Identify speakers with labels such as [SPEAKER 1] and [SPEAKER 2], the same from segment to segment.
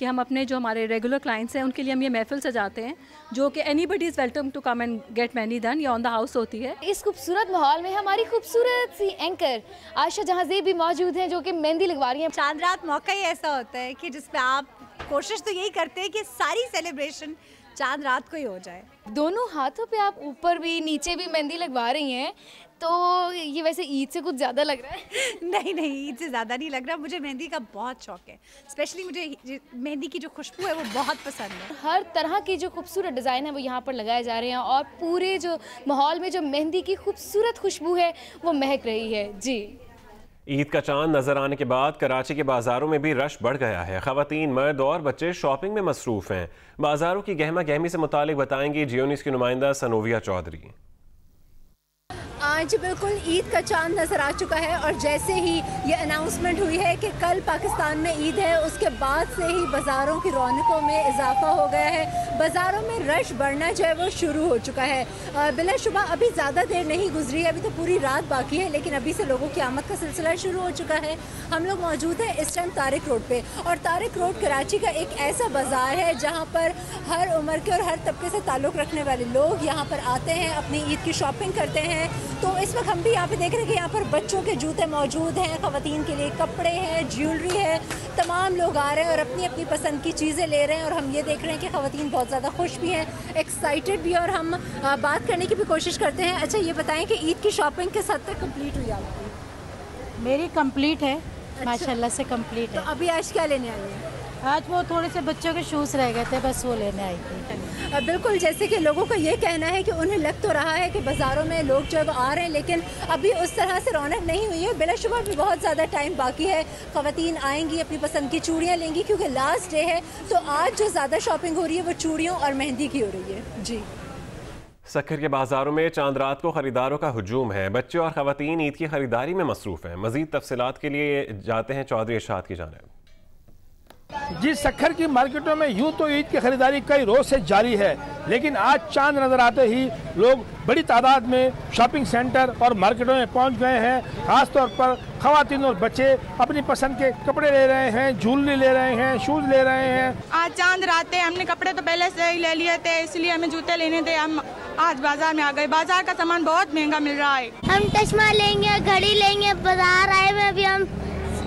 [SPEAKER 1] کہ ہم اپنے جو ہمارے ریگولر کلائنٹس ہیں ان کے لیے ہم یہ محفل سجاتے ہیں جو کہ anybody is welcome to come and get mehndi done, یہ آن دا ہاؤس ہوتی ہے.
[SPEAKER 2] اس خوبصورت ماحول میں ہماری خوبصورت سی اینکر عائشہ جہاں زیب بھی موجود ہیں جو کہ مہندی لگوا رہی ہیں.
[SPEAKER 3] چاند رات موقع ہی ایسا ہوتا ہے کہ جس پہ آپ کوشش تو یہی کرتے ہیں کہ ساری سیلیبریشن چاند رات کو ہی ہو جائے.
[SPEAKER 2] دونوں ہاتھوں پہ آپ اوپر بھی نیچے بھی مہندی لگوا رہی ہیں، تو یہ ویسے عید سے کچھ زیادہ لگ رہا ہے؟
[SPEAKER 3] نہیں عید سے زیادہ نہیں لگ رہا. مجھے مہندی کا بہت شوق ہے، اسپیشلی مجھے مہندی کی جو خوشبو ہے وہ بہت پسند ہے.
[SPEAKER 2] ہر طرح کی جو خوبصورت ڈیزائن ہے وہ یہاں پر لگائے جا رہے ہیں اور پورے جو ماحول میں جو مہندی کی خوبصورت خوشبو ہے وہ مہک رہی ہے. جی،
[SPEAKER 4] عید کا چاند نظر آنے کے بعد کراچی کے بازاروں میں بھی رش بڑھ گیا ہے. خواتین، مرد اور بچے شاپنگ میں مصروف ہیں. بازاروں کی گہما گہمی سے متعلق بتائیں گی جیو نیوز کی نمائندہ سنویا چودھری.
[SPEAKER 3] جی بالکل، عید کا چاند نظر آ چکا ہے اور جیسے ہی یہ اناؤنسمنٹ ہوئی ہے کہ کل پاکستان میں عید ہے، اس کے بعد سے ہی بازاروں کی رونقوں میں اضافہ ہو گیا ہے. بازاروں میں رش بڑھنا جو ہے وہ شروع ہو چکا ہے. بلا شبہ ابھی زیادہ دیر نہیں گزری ہے، ابھی تو پوری رات باقی ہے، لیکن ابھی سے لوگوں کی آمد کا سلسلہ شروع ہو چکا ہے. ہم لوگ موجود ہیں اس ٹائم طارق روڈ پہ، اور طارق روڈ کراچی کا ایک ایسا بازار ہے جہاں پر ہر عمر کے اور ہر طبقے سے تعلق رکھنے والے لوگ یہاں پر آتے ہیں، اپنی عید کی شاپنگ کرتے ہیں. تو اس وقت ہم بھی یہاں پہ دیکھ رہے ہیں کہ یہاں پر بچوں کے جوتے موجود ہیں، خواتین کے لیے کپڑے ہیں، جیولری ہے. تمام لوگ آ رہے ہیں اور اپنی اپنی پسند کی چیزیں لے رہے ہیں، اور ہم یہ دیکھ رہے ہیں کہ خواتین بہت زیادہ خوش بھی ہیں، ایکسائٹیڈ بھی، اور ہم بات کرنے کی بھی کوشش کرتے ہیں. اچھا یہ بتائیں کہ عید کی شاپنگ کس حد تک کمپلیٹ ہوئی آپ کی؟
[SPEAKER 5] میری کمپلیٹ ہے، ماشاءاللہ سے کمپلیٹ ہے.
[SPEAKER 3] تو ابھی آج کیا لینے آئی ہیں؟
[SPEAKER 5] آج وہ تھوڑے سے بچوں کے شوز رہ گئے تھے، بس وہ لینے آئی تھی.
[SPEAKER 3] بالکل، جیسے کہ لوگوں کا یہ کہنا ہے کہ انہیں لگ تو رہا ہے کہ بازاروں میں لوگ جو ہے وہ آ رہے ہیں، لیکن ابھی اس طرح سے رونق نہیں ہوئی ہے. بلا شبہ بھی بہت زیادہ ٹائم باقی ہے. خواتین آئیں گی، اپنی پسند کی چوڑیاں لیں گی، کیونکہ لاسٹ ڈے ہے. تو آج جو زیادہ شاپنگ ہو رہی ہے وہ چوڑیوں اور مہندی کی ہو رہی ہے. جی،
[SPEAKER 4] سکھر کے بازاروں میں چاند رات کو خریداروں کا ہجوم ہے. بچے اور خواتین عید کی خریداری میں مصروف ہیں. مزید تفصیلات کے لیے جاتے ہیں چودھری ارشاد کی جانب.
[SPEAKER 6] جی، سکھر کی مارکیٹوں میں یوں تو عید کی خریداری کئی روز سے جاری ہے، لیکن آج چاند نظر آتے ہی لوگ بڑی تعداد میں شاپنگ سینٹر اور مارکیٹوں میں پہنچ گئے ہیں. خاص طور پر خواتین اور بچے اپنی پسند کے کپڑے لے رہے ہیں، جھولری لے رہے ہیں، شوز لے رہے ہیں.
[SPEAKER 7] آج چاند رات ہے، ہم نے کپڑے تو پہلے سے ہی لے لیے تھے، اس لیے ہمیں جوتے لینے تھے. ہم آج بازار میں آ گئے. بازار کا سامان بہت مہنگا مل رہا ہے.
[SPEAKER 8] ہم چشمہ لیں گے، گھڑی لیں گے. بازار آئے ہوئے ابھی ہم،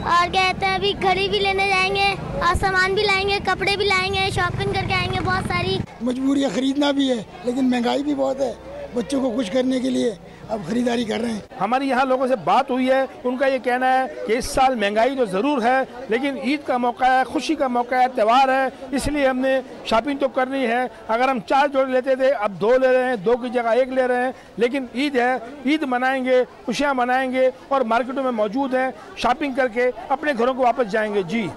[SPEAKER 8] اور کہتے ہیں ابھی گھڑی بھی لینے جائیں گے اور سامان بھی لائیں گے، کپڑے بھی لائیں گے، شاپنگ کر کے آئیں گے بہت ساری.
[SPEAKER 9] مجبوری ہے، خریدنا بھی ہے، لیکن مہنگائی بھی بہت ہے. بچوں کو خوش کرنے کے لیے اب خریداری کر رہے ہیں.
[SPEAKER 6] ہماری یہاں لوگوں سے بات ہوئی ہے، ان کا یہ کہنا ہے کہ اس سال مہنگائی تو ضرور ہے، لیکن عید کا موقع ہے، خوشی کا موقع ہے، تہوار ہے، اس لیے ہم نے شاپنگ تو کرنی ہے. اگر ہم 4 جوڑے لیتے تھے اب 2 لے رہے ہیں، 2 کی جگہ 1 لے رہے ہیں. لیکن عید ہے، عید منائیں گے، خوشیاں منائیں گے اور مارکیٹوں میں موجود ہیں، شاپنگ کر کے اپنے گھروں کو واپس جائیں گے. جی،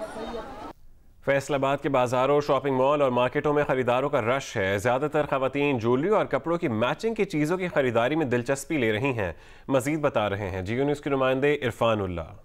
[SPEAKER 4] فیصل آباد کے بازاروں، شاپنگ مال اور مارکیٹوں میں خریداروں کا رش ہے. زیادہ تر خواتین جیولری اور کپڑوں کی میچنگ کی چیزوں کی خریداری میں دلچسپی لے رہی ہیں. مزید بتا رہے ہیں جیو نیوز کے نمائندے عرفان اللہ.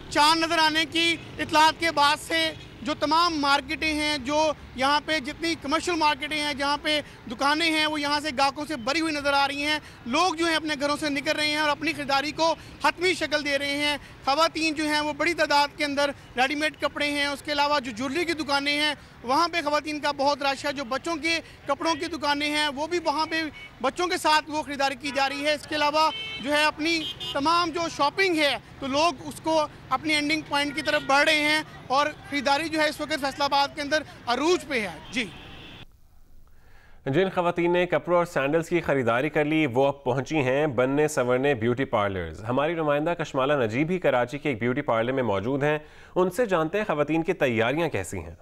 [SPEAKER 10] چاند نظر آنے کی اطلاعات کے بعد سے جو تمام مارکیٹیں ہیں، جو یہاں پہ جتنی کمرشل مارکیٹیں ہیں، جہاں پہ دکانیں ہیں، وہ یہاں سے گاہکوں سے بھری ہوئی نظر آ رہی ہیں. لوگ جو ہیں اپنے گھروں سے نکل رہے ہیں اور اپنی خریداری کو حتمی شکل دے رہے ہیں. خواتین جو ہیں وہ بڑی تعداد کے اندر ریڈی میڈ کپڑے ہیں، اس کے علاوہ جو جیولری کی دکانیں ہیں وہاں پہ خواتین کا بہت رش ہے. جو بچوں کے کپڑوں کی دکانیں ہیں وہ بھی وہاں پہ بچوں کے ساتھ وہ خریداری کی جا رہی ہے. اس کے علاوہ جو ہے اپنی تمام جو شاپنگ ہے تو لوگ اس کو اپنی اینڈنگ پوائنٹ کی طرف بڑھ رہے ہیں اور خریداری جو ہے اس وقت فیصل آباد کے اندر عروج پہ ہے. جی،
[SPEAKER 4] جن خواتین نے کپڑوں اور سینڈلز کی خریداری کر لی وہ اب پہنچی ہیں بننے سنورنے بیوٹی پارلرز. ہماری نمائندہ کشمالہ نجیب ہی کراچی کے ایک بیوٹی پارلر میں موجود ہیں. ان سے جانتے ہیں خواتین کی تیاریاں کیسی ہیں.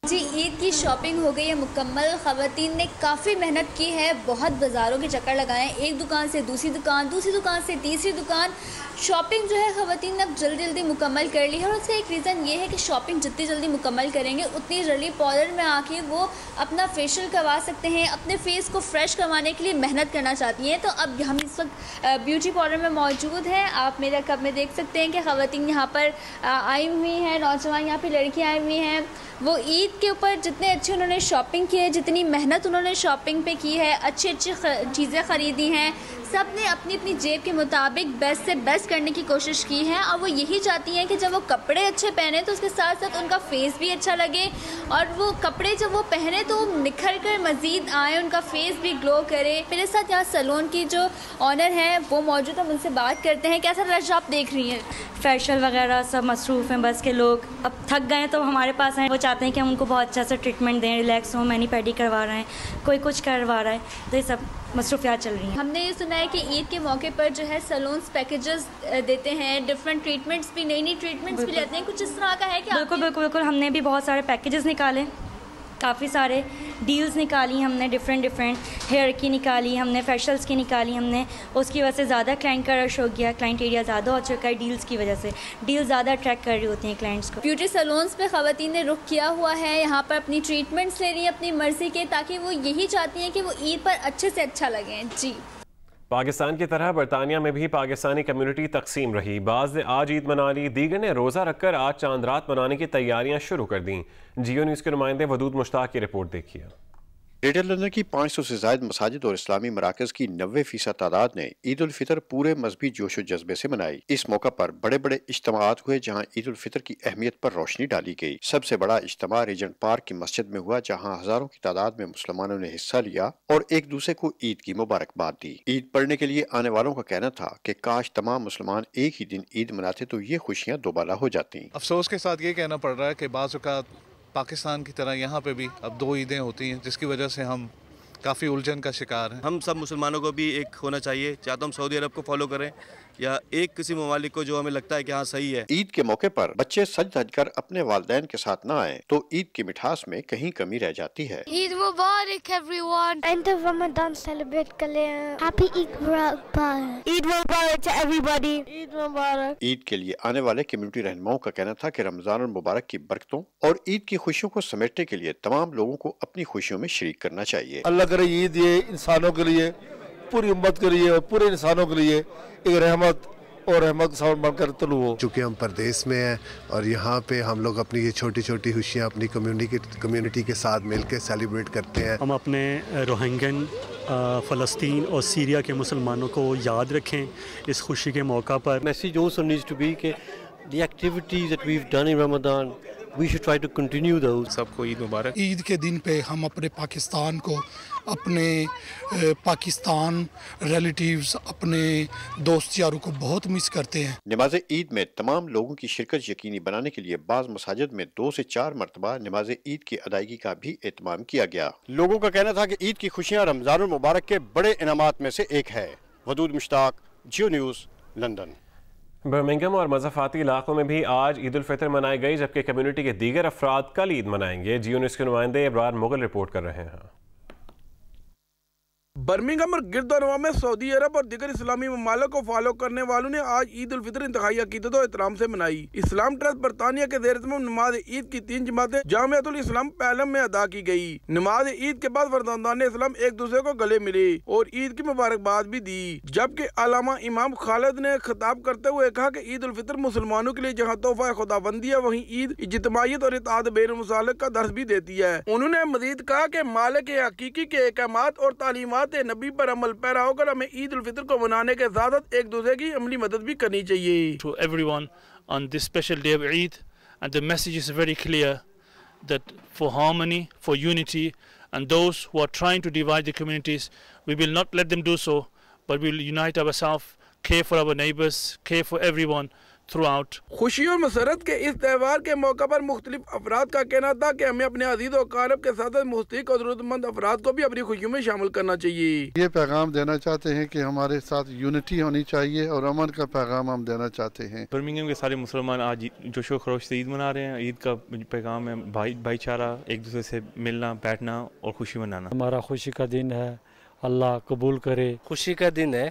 [SPEAKER 2] جی، عید کی شاپنگ ہو گئی ہے مکمل. خواتین نے کافی محنت کی ہے، بہت بازاروں کے چکر لگائے ہیں، ایک دکان سے دوسری دکان، دوسری دکان سے تیسری دکان. شاپنگ جو ہے خواتین نے اب جلدی مکمل کر لی ہے، اور اس کا ایک ریزن یہ ہے کہ شاپنگ جتنی جلدی مکمل کریں گے اتنی جلدی پارلر میں آ کے وہ اپنا فیشیل کروا سکتے ہیں. اپنے فیس کو فریش کروانے کے لیے محنت کرنا چاہتی ہیں. تو اب ہم اس وقت بیوٹی پارلر میں موجود ہیں. آپ میرے کپ میں دیکھ سکتے ہیں کہ خواتین یہاں پر آئی ہوئی ہیں، نوجوان یہاں پہ لڑکیاں آئی ہوئی ہیں.
[SPEAKER 11] وہ عید کے اوپر جتنے اچھے انہوں نے شاپنگ کی ہے, جتنی محنت انہوں نے شاپنگ پہ کی ہے, اچھی اچھی چیزیں خریدی ہیں, سب نے اپنی اپنی جیب کے مطابق بیسٹ سے بیسٹ کرنے کی کوشش کی ہے, اور وہ یہی چاہتی ہیں کہ جب وہ کپڑے اچھے پہنے تو اس کے ساتھ ساتھ ان کا فیس بھی اچھا لگے, اور وہ کپڑے جب وہ پہنے تو نکھر کر مزید آئے, ان کا فیس بھی گلو کرے. میرے ساتھ یہاں سیلون کی جو آنر ہے وہ موجود ہے, ان سے بات کرتے ہیں. کیسا رش آپ دیکھ رہی ہیں؟
[SPEAKER 12] فیشل وغیرہ سب مصروف ہیں, بس کے لوگ اب تھک گئے ہیں تو ہمارے پاس آئے, وہ چاہتے ہیں کہ ہم ان کو بہت اچھا سا ٹریٹمنٹ دیں, ریلیکس ہوں, مینی پیڈی کروا رہے ہیں, کوئی کچھ کروا رہا ہے, تو یہ سب مصروفیات چل رہی ہیں.
[SPEAKER 11] ہم نے یہ سنا ہے کہ عید کے موقع پر جو ہے سیلونز پیکیجز دیتے ہیں, ڈفرینٹ ٹریٹمنٹس بھی, نئی نئی ٹریٹمنٹس بھی لیتے ہیں, کچھ اس طرح کا ہے کہ
[SPEAKER 12] بالکل بالکل بالکل ہم نے بھی بہت سارے پیکیجز نکالے, کافی سارے ڈیلز نکالی ہم نے, ڈفرینٹ ہیئر کی نکالی ہم نے, فیشلز کی نکالی ہم نے. اس کی وجہ سے زیادہ کلائنٹ کا رش ہو گیا, کلائنٹ ایریا زیادہ ہو چکا ہے ڈیلز کی وجہ سے, ڈیل زیادہ اٹریکٹ کر رہی ہوتی ہیں کلائنٹس کو.
[SPEAKER 11] بیوٹی سیلونز پہ خواتین نے رخ کیا ہوا ہے, یہاں پر اپنی ٹریٹمنٹس لے رہی ہیں اپنی مرضی کے, تاکہ وہ یہی چاہتی ہیں کہ وہ عید پر اچھے سے اچھا لگیں. جی,
[SPEAKER 4] پاکستان کی طرح برطانیہ میں بھی پاکستانی کمیونٹی تقسیم رہی. بعض نے آج عید منا لی, دیگر نے روزہ رکھ کر آج چاند رات منانے کی تیاریاں شروع کر دیں. جیو نیوز کے نمائندے ودود مشتاق کی رپورٹ دیکھیے.
[SPEAKER 13] گریٹر لندن کی 500 سے زائد مساجد اور اسلامی مراکز کی 90% تعداد نے عید الفطر پورے مذہبی جوش و جذبے سے منائی. اس موقع پر بڑے بڑے اجتماعات ہوئے جہاں عید الفطر کی اہمیت پر روشنی ڈالی گئی. سب سے بڑا اجتماع ریجنٹ پارک کی مسجد میں ہوا, جہاں ہزاروں کی تعداد میں مسلمانوں نے حصہ لیا اور ایک دوسرے کو عید کی مبارکباد دی. عید پڑھنے کے لیے آنے والوں کا کہنا تھا کہ کاش تمام مسلمان ایک ہی دن عید مناتے تو یہ خوشیاں دوبالا ہو جاتی.
[SPEAKER 14] افسوس کے ساتھ یہ کہنا پڑ رہا ہے کہ بعض اوقات پاکستان کی طرح یہاں پہ بھی اب 2 عیدیں ہوتی ہیں, جس کی وجہ سے ہم کافی الجھن کا شکار ہیں.
[SPEAKER 15] ہم سب مسلمانوں کو بھی ایک ہونا چاہیے, چاہے تو ہم سعودی عرب کو فالو کریں یا ایک کسی ممالک کو جو ہمیں لگتا ہے کہ ہاں صحیح ہے.
[SPEAKER 13] عید کے موقع پر بچے سج دھج کر اپنے والدین کے ساتھ نہ آئیں تو عید کی مٹھاس میں کہیں کمی رہ جاتی ہے.
[SPEAKER 8] عید مبارک everyone. End of Ramadan celebrate کر لیں. Happy Eid Mubarak. Eid Mubarak to everybody. عید مبارک.
[SPEAKER 13] عید کے لیے آنے والے کمیونٹی رہنماؤں کا کہنا تھا کہ رمضان المبارک کی برکتوں اور عید کی خوشیوں کو سمیٹنے کے لیے تمام لوگوں کو اپنی خوشیوں میں شریک کرنا چاہیے.
[SPEAKER 6] اللہ کرے عید یہ انسانوں کے لیے, پوری امت کے لیے اور پورے انسانوں کے لیے ایک رحمت اور رحمت کا سبب بن کر طلوع ہو.
[SPEAKER 16] چونکہ ہم پردیس میں ہیں اور یہاں پہ ہم لوگ اپنی یہ چھوٹی چھوٹی خوشیاں اپنی کمیونٹی کے ساتھ مل کے سیلیبریٹ کرتے ہیں.
[SPEAKER 17] ہم اپنے روہنگن, فلسطین اور سیریا کے مسلمانوں کو یاد رکھیں اس خوشی کے موقع پر.
[SPEAKER 18] Message also needs to be کہ the activities that we've done in Ramadan we should try to continue those.
[SPEAKER 19] سب کو عید مبارک.
[SPEAKER 20] عید کے دن پہ ہم اپنے پاکستان کو, اپنے پاکستان ریلیٹیوز, اپنے دوست یاروں کو بہت مس کرتے ہیں.
[SPEAKER 13] نماز عید میں تمام لوگوں کی شرکت یقینی بنانے کے لیے بعض مساجد میں 2 سے 4 مرتبہ نماز عید کی ادائیگی کا بھی اہتمام کیا گیا.
[SPEAKER 21] لوگوں کا کہنا تھا کہ عید کی خوشیاں رمضان المبارک کے بڑے انعامات میں سے ایک ہے. ودود مشتاق, جیو نیوز, لندن.
[SPEAKER 4] برمنگھم اور مضافاتی علاقوں میں بھی آج عید الفطر منائی گئی, جبکہ کمیونٹی کے دیگر افراد کل عید منائیں گے. جیو نیوز کے نمائندے ابرار مغل رپورٹ کر رہے ہیں.
[SPEAKER 10] برمنگھم اور گرد و نواح میں سعودی عرب اور دیگر اسلامی ممالک کو فالو کرنے والوں نے آج عید الفطر انتہائی عقیدت و احترام سے منائی. اسلام ٹرسٹ برطانیہ کے زیر اہتمام نماز عید کی 3 جماعتیں جامعۃ الاسلام پیلم میں ادا کی گئی. نماز عید کے بعد فرزندان اسلام ایک دوسرے کو گلے ملے اور عید کی مبارکباد بھی دی, جبکہ علامہ امام خالد نے خطاب کرتے ہوئے کہا کہ عید الفطر مسلمانوں کے لیے جہاں تحفہ خداوندی ہے, وہیں عید اجتماعیت اور اتحاد بین المسالک کا درس بھی دیتی ہے. انہوں نے مزید کہا کہ مالک حقیقی کے احکامات اور تعلیمات نبی پر عمل پیرا ہو کر ہمیں عید الفطر کو منانے کے ساتھ ایک دوسرے کی عملی مدد بھی کرنی چاہیے.
[SPEAKER 22] To everyone on this special day of Eid, and the message is very clear that for harmony, for unity, and those who are trying to divide the communities, we will not let them do so, but we will unite ourselves, care for our neighbors, care for everyone throughout.
[SPEAKER 10] خوشی اور مسرت کے اس تہوار کے موقع پر مختلف افراد کا کہنا تھا کہ ہمیں اپنے عزیز و اقارب کے ساتھ مستحق اور ضرورت مند افراد کو بھی اپنی خوشیوں میں شامل کرنا چاہیے.
[SPEAKER 23] یہ پیغام دینا چاہتے ہیں کہ ہمارے ساتھ یونٹی ہونی چاہیے اور امن کا پیغام ہم دینا چاہتے ہیں.
[SPEAKER 19] برمنگھم کے سارے مسلمان آج جوش و خروش سے عید منا رہے ہیں. عید کا پیغام ہے بھائی چارہ, ایک دوسرے سے ملنا, بیٹھنا اور خوشی منانا.
[SPEAKER 24] ہمارا خوشی کا دن ہے, اللہ قبول کرے.
[SPEAKER 25] خوشی کا دن ہے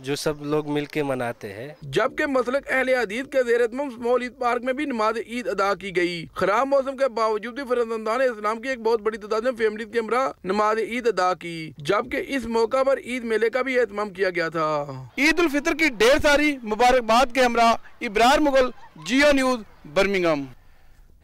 [SPEAKER 25] جو سب لوگ مل کے مناتے ہیں.
[SPEAKER 10] جبکہ مسلک اہل حدیث کے زیر اہتمام اسمال عید پارک میں بھی نماز عید ادا کی گئی. خراب موسم کے باوجود بھی فرزندان اسلام کی ایک بہت بڑی تعداد نے فیملی کے ہمراہ نماز عید ادا کی, جبکہ اس موقع پر عید میلے کا بھی اہتمام کیا گیا تھا. عید الفطر کی ڈھیر ساری مبارکباد کے ہمراہ Abrar Mughal, Geo News, Birmingham.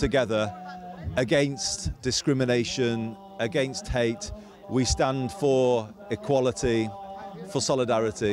[SPEAKER 26] together against discrimination, against hate. We stand for equality, for solidarity.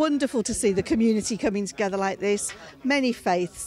[SPEAKER 1] wonderful to see the community coming together like this. Many faiths,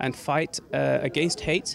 [SPEAKER 27] and fight against hate.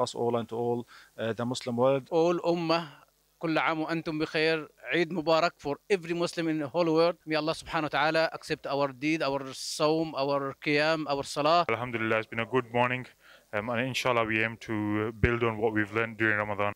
[SPEAKER 28] us all and to all the Muslim world.
[SPEAKER 27] All ummah كل عام وأنتم بخير. Eid Mubarak for every Muslim in the whole world. May Allah subhanahu wa ta'ala accept our deed, our sawm, our qiyam, our salah.
[SPEAKER 29] Alhamdulillah, it's been a good morning and inshallah we aim to build on what we've learned during Ramadan.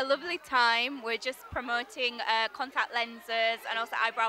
[SPEAKER 2] A lovely time. We're just promoting contact lenses and also eyebrow.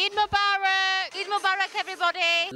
[SPEAKER 2] Eid Mubarak. Eid Mubarak everybody.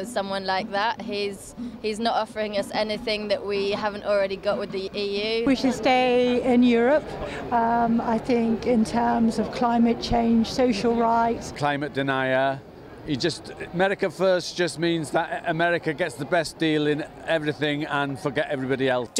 [SPEAKER 2] with someone like that. He's not offering us anything that we haven't already got with the EU.
[SPEAKER 11] We should stay in Europe, I think, in terms of climate change, social rights.
[SPEAKER 12] Climate denier. America first just means that America gets the best deal in everything and forget everybody else.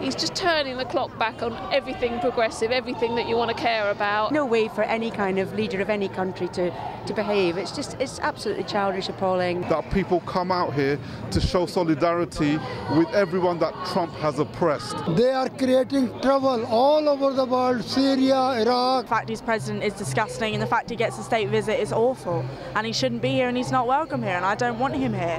[SPEAKER 13] He's just turning the clock back on everything progressive, everything that you want to care about.
[SPEAKER 14] No way for any kind of leader of any country to behave. It's absolutely childish, appalling.
[SPEAKER 15] That people come out here to show solidarity with everyone that Trump has oppressed.
[SPEAKER 9] They are creating trouble all over the world. Syria, Iraq.
[SPEAKER 14] The fact he's president is disgusting, and the fact he gets a state visit is awful, and he shouldn't be here and he's not welcome here, and I don't want him here.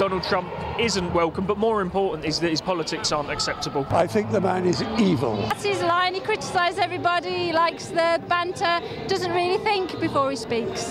[SPEAKER 16] Donald Trump isn't welcome, but more important is that his politics aren't acceptable.
[SPEAKER 9] I think the man is evil.
[SPEAKER 13] That's his line. He criticises everybody, he likes the banter, doesn't really think before he speaks.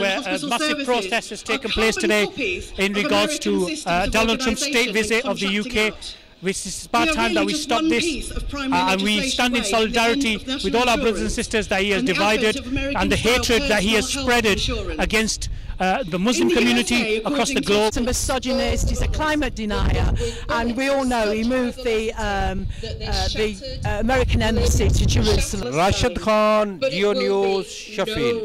[SPEAKER 18] Massive protest has taken place today in regards to Donald Trump's state visit of the UK. Which is about time that we stop this and we stand in solidarity with all our brothers and sisters that he has divided and the hatred that he has spreaded against the Muslim community across the globe.
[SPEAKER 14] He's a misogynist, he's a climate denier, and we all know he moved the American embassy to Jerusalem.
[SPEAKER 17] Rashid Khan, Geo News, Sheffield.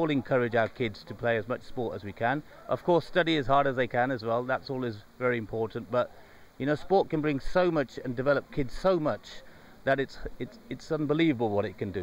[SPEAKER 22] All encourage our kids to play as much sport as we can. Of course, study as hard as they can as well. That's all is very important. But you know, sport can bring so much and develop kids so much that it's unbelievable what it can do.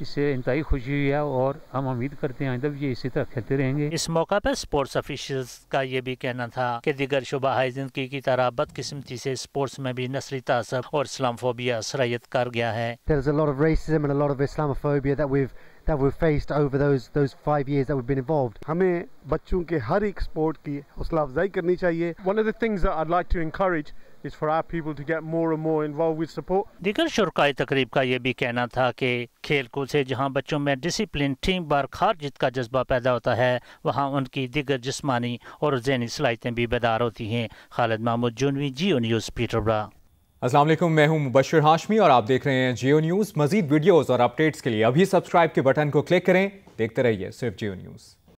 [SPEAKER 26] اس سے انتہائی خوشی ہوئی ہے اور ہم امید کرتے ہیں آئندہ بھی یہ اسی طرح کھیلتے رہیں گے.
[SPEAKER 21] اس موقع پر اسپورٹس آفیشلز کا یہ بھی کہنا تھا کہ دیگر شعبہ زندگی کی طرح بدقسمتی سے اسپورٹس میں بھی نسلی تعصب اور اسلام فوبیا سرایت کر گیا ہے.
[SPEAKER 1] There's a lot of racism and a lot of Islamophobia that we've faced over those 5 years that we've been involved.
[SPEAKER 3] ہمیں بچوں کے ہر ایک سپورٹ کی حوصلہ افزائی کرنی چاہیے. One of the things that I'd like to encourage is for our people to get more and more involved with support.
[SPEAKER 21] دیگر شرکائے تقریب کا یہ بھی کہنا تھا کہ کھیل کود سے جہاں بچوں میں ڈسپلن، ٹیم ورک، ہار جیت کا جذبہ پیدا ہوتا ہے، وہاں ان کی دیگر جسمانی اور ذہنی صلاحیتیں بھی بیدار ہوتی ہیں. خالد محمود جونوی، جیو نیوز، پیٹربرا.
[SPEAKER 5] السلام علیکم، میں ہوں مبشر ہاشمی اور آپ دیکھ رہے ہیں جیو نیوز. مزید ویڈیوز اور اپڈیٹس کے لیے ابھی سبسکرائب کے بٹن کو کلک کریں. دیکھتے رہیے صرف جیو نیوز.